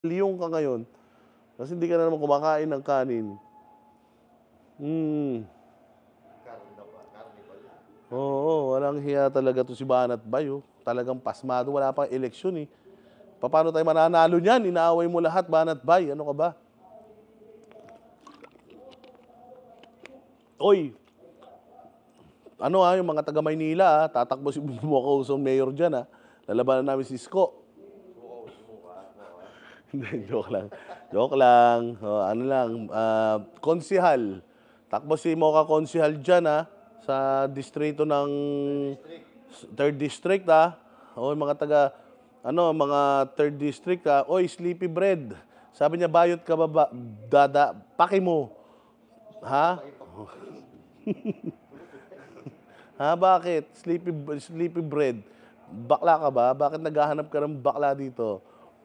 liyong ka ngayon kasi hindi ka na naman kumakain ng kanin. Hmm, oo, walang hiya talaga 'to si Banat Bay, oh. Talagang pasmado, wala pang eleksyon, eh. Papaano tayo mananalo niyan, inaaway mo lahat, Banat Bay, ano ka ba? Uy, ano, yung mga taga Maynila, tatakbo si Bongbong Usong mayor diyan, lalabanan namin si Isko. Hindi, joke lang. Joke lang. Oh, ano lang, konsehal. Takbo si Mocha konsehal diyan, sa distrito ng third district, O mga taga mga third district, Oy, Sleepy Bread. Sabi niya, bayot ka ba, dada, paki mo. Ha? Ha, bakit? Sleepy Bread. Bakla ka ba? Bakit naghahanap ka ng bakla dito?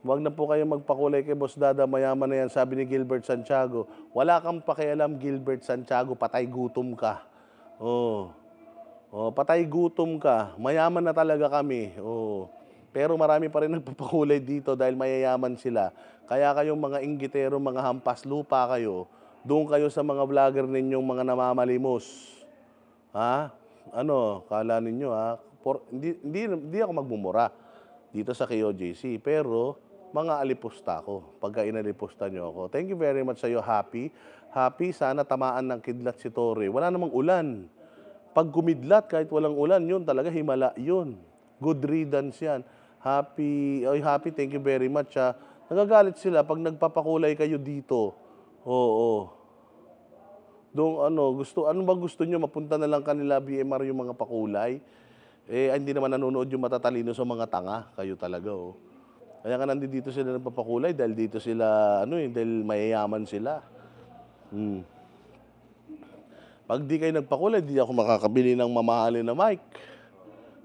Huwag na po kayong magpakulay kay Boss Dada, mayaman na yan, sabi ni Gilbert Santiago. Wala kang pakialam, Gilbert Santiago, patay gutom ka. Oh. Oh, patay gutom ka. Mayaman na talaga kami. Oh. Pero marami pa rin nagpapakulay dito dahil mayayaman sila. Kaya kayong mga inggitero, mga hampas lupa kayo, doon kayo sa mga vlogger ninyong mga namamalimos. Ha? Ano, kala ninyo, hindi ako magmumura dito sa KOJC, pero mga alipusta ako pagka inalipusta nyo ako. Thank you very much sa iyo, Happy. Happy, sana tamaan ng kidlat si Torre. Wala namang ulan. Pag kumidlat, kahit walang ulan, yun talaga himala yun. Good riddance yan. Happy, oy Happy, thank you very much. Nagagalit sila pag nagpapakulay kayo dito. Oo. Doon ano ba gusto nyo, mapunta na lang kanila BMR yung mga pakulay? Eh, hindi naman nanonood yung matatalino sa mga tanga. Kayo talaga, oh. Kaya nga nandito sila nagpapakulay dahil dito sila, dahil mayayaman sila. Hmm. Pag di kayo nagpakulay, di ako makakabili ng mamahalin na mic.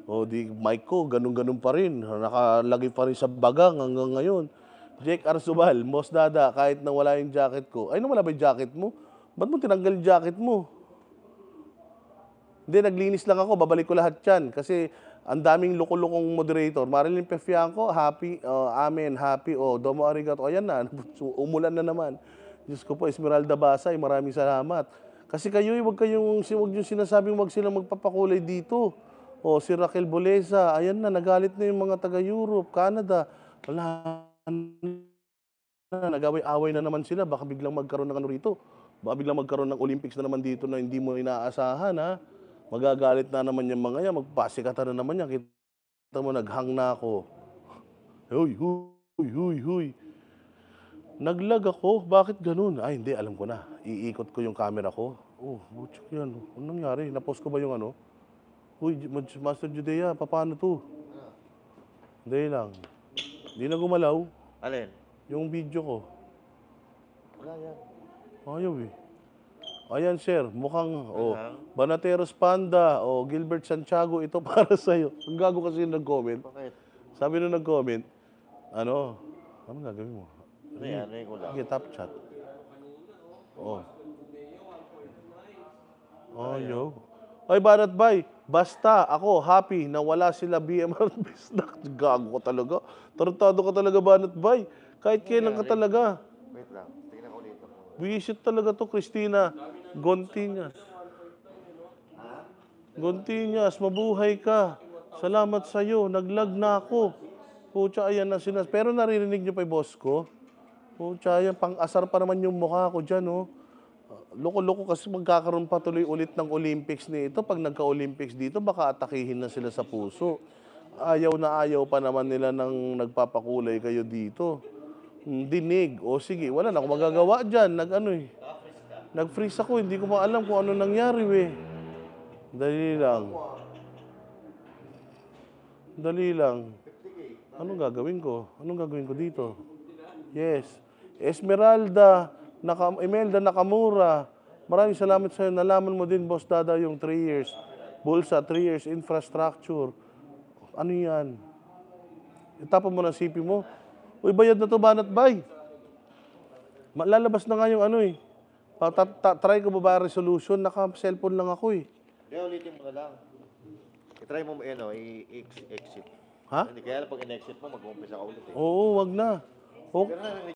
O di mic ko, ganun-ganun pa rin. Nakalagay pa rin sa bagang hanggang ngayon. Jake Arzubal, Boss Dada, kahit na wala yung jacket ko. Ay, wala ba yung jacket mo? Ba't mo tinanggal yung jacket mo? Hindi, naglinis lang ako. Babalik ko lahat yan. Kasi ang daming loko-lokong moderator. Marilyn Pefianco, happy. Amen, happy. Domo arigato. Ayan na. Umulan na naman. Diyos ko po, Esmeralda Basay, maraming salamat. Kasi kayo, wag yung sinasabing wag silang magpapakulay dito. Si Raquel Bolesa, ayan na, nagalit na yung mga taga-Europe, Canada. Wala na, nag-away-away na naman sila. Baka biglang magkaroon ng ano rito. Baka biglang magkaroon ng Olympics na naman dito na hindi mo inaasahan, Magagalit na naman yung mga yan, magpasikatan na naman yan. Kita mo, naghang na ako. Huy, huy, huy, huy. Naglag ako, bakit ganun? Ay, hindi, alam ko na. Iikot ko yung camera ko. Butchok yan. Anong nangyari? Napost ko ba yung ano? Uy, Master Judea, paano to? Hindi lang. Hindi na gumalaw. Alin? Yung video ko. Wala yan. Ayaw eh. Ayan sir, mukhang, Alang? Banateros Panda, Gilbert Santiago, ito para sa'yo. Ang gago kasi yung nag-comment. Bakit? Sabi nung nag-comment, ano gagawin mo? Ano yan? Ano ko lang? Sige, top chat. Oh. Ayaw. Ay, Banat Bay, basta ako happy na wala sila BMR Bisdak. Gago ka talaga. Tarantado ka talaga, Banat Bay. Kahit kailan ka talaga. Wait lang. Tingnan ko dito. Visit talaga to, Christina Gontiñas. Gontiñas, mabuhay ka. Salamat sa'yo. Naglag na ako. Pucha, ayan na pero naririnig niyo pa yung boss ko? Pucha, ayan, pang-asar pa naman yung mukha ko dyan, oh. Loko-loko kasi magkakaroon pa tuloy ulit ng Olympics nito. Pag nagka-Olympics dito, baka atakihin na sila sa puso. Ayaw na ayaw pa naman nila nang nagpapakulay kayo dito. Dinig. O sige, wala na akong magagawa dyan. Nag-freeze ako. Hindi ko maalam kung ano nangyari, Dali lang. Dali lang. Anong gagawin ko? Anong gagawin ko dito? Yes. Imelda Nakamura. Maraming salamat sa'yo. Nalaman mo din, Boss Dada, yung 3 years. Bulsa, 3 years infrastructure. Ano yan? Itapon mo ng CP mo. Uy, bayad na to, Banat Bay. Lalabas na nga yung try ko ba resolution? Naka-cellphone lang ako, Hindi, ulitin mo na lang. I-try mo i-exit. Ha? Hindi, kaya pag in-exit mo, mag-uumpisa ka ulit eh. Oo, wag na. Oh, Pero narinig